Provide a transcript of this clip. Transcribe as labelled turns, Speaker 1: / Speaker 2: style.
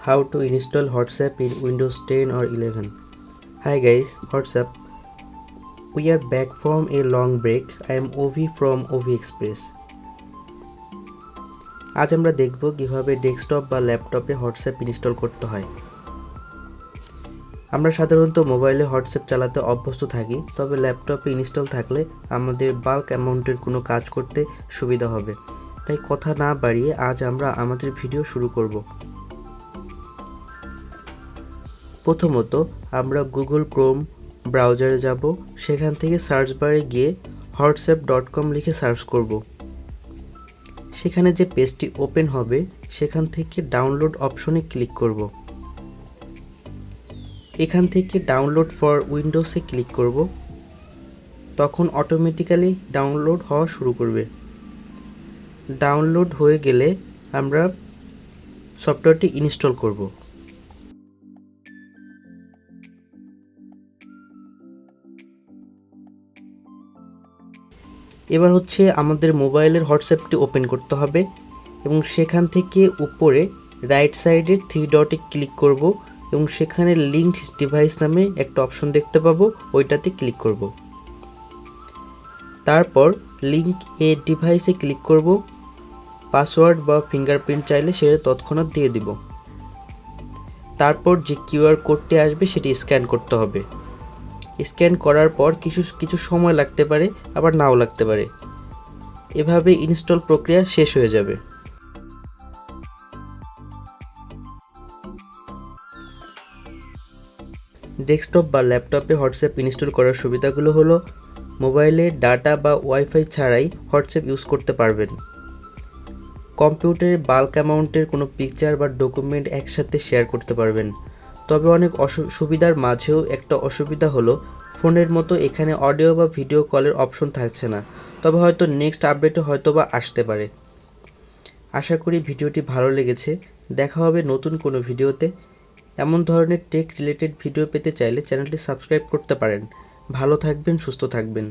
Speaker 1: How to install WhatsApp in Windows 10 or 11. Hi guys, what's up? We are back from a long break. I am Ovi from Ovi Express. আজ আমরা দেখব কিভাবে desktop বা ল্যাপটপে WhatsApp install করতে হয়। আমরা সাধারণত মোবাইলে হোয়াটসঅ্যাপ চালাতে অভ্যস্ত থাকি, তবে ল্যাপটপে ইনস্টল থাকলে আমাদের বাল্ক অ্যামাউন্টের কোনো কাজ করতে সুবিধা হবে। তাই কথা না বাড়িয়ে আজ আমরা আমাদের ভিডিও শুরু করব। প্রথমত আমরা গুগল ক্রোম ব্রাউজারে যাব, সেখান থেকে সার্চ বারে গিয়ে whatsapp.com লিখে সার্চ করব। সেখানে যে পেজটি ওপেন হবে সেখান থেকে ডাউনলোড অপশনে ক্লিক করব। এখান থেকে ডাউনলোড ফর উইন্ডোজে ক্লিক করব। তখন অটোমেটিক্যালি ডাউনলোড হওয়া শুরু করবে। ডাউনলোড হয়ে গেলে আমরা সফটওয়্যারটি ইনস্টল করব। এবার হচ্ছে আমাদের মোবাইলের হোয়াটসঅ্যাপটি ওপেন করতে হবে এবং সেখান থেকে উপরে রাইট সাইডের 3 ডটে ক্লিক করব এবং সেখানে লিঙ্কড ডিভাইস নামে একটা অপশন দেখতে পাবো, ওইটাতে ক্লিক করব। তারপর লিঙ্ক এ ডিভাইসে ক্লিক করব। পাসওয়ার্ড বা ফিঙ্গারপ্রিন্ট চাইলে সেটা তৎক্ষণাৎ দিয়ে দিব। তারপর যে কিউআর কোডটি আসবে সেটি স্ক্যান করতে হবে। স্ক্যান করার পর কিছু সময় লাগতে পারে, আবার নাও লাগতে পারে। এভাবে ইনস্টল প্রক্রিয়া শেষ হয়ে যাবে। ডেস্কটপ বা ল্যাপটপে হোয়াটসঅ্যাপ ইনস্টল করার সুবিধাগুলো হলো মোবাইলে ডাটা বা ওয়াইফাই ছাড়াই হোয়াটসঅ্যাপ ইউজ করতে পারবেন। কম্পিউটারে বাল্ক অ্যামাউন্টের কোনো পিকচার বা ডকুমেন্ট একসাথে শেয়ার করতে পারবেন। তবে অনেক সুবিধার মাঝেও একটা অসুবিধা হলো ফোনের মতো এখানে অডিও বা ভিডিও কলের অপশন থাকছে না। তবে হয়তো নেক্সট আপডেটে হয়তোবা আসতে পারে। আশা করি ভিডিওটি ভালো লেগেছে। দেখা হবে নতুন কোনো ভিডিওতে। এমন ধরনের টেক রিলেটেড ভিডিও পেতে চাইলে চ্যানেলটি সাবস্ক্রাইব করতে পারেন। ভালো থাকবেন, সুস্থ থাকবেন।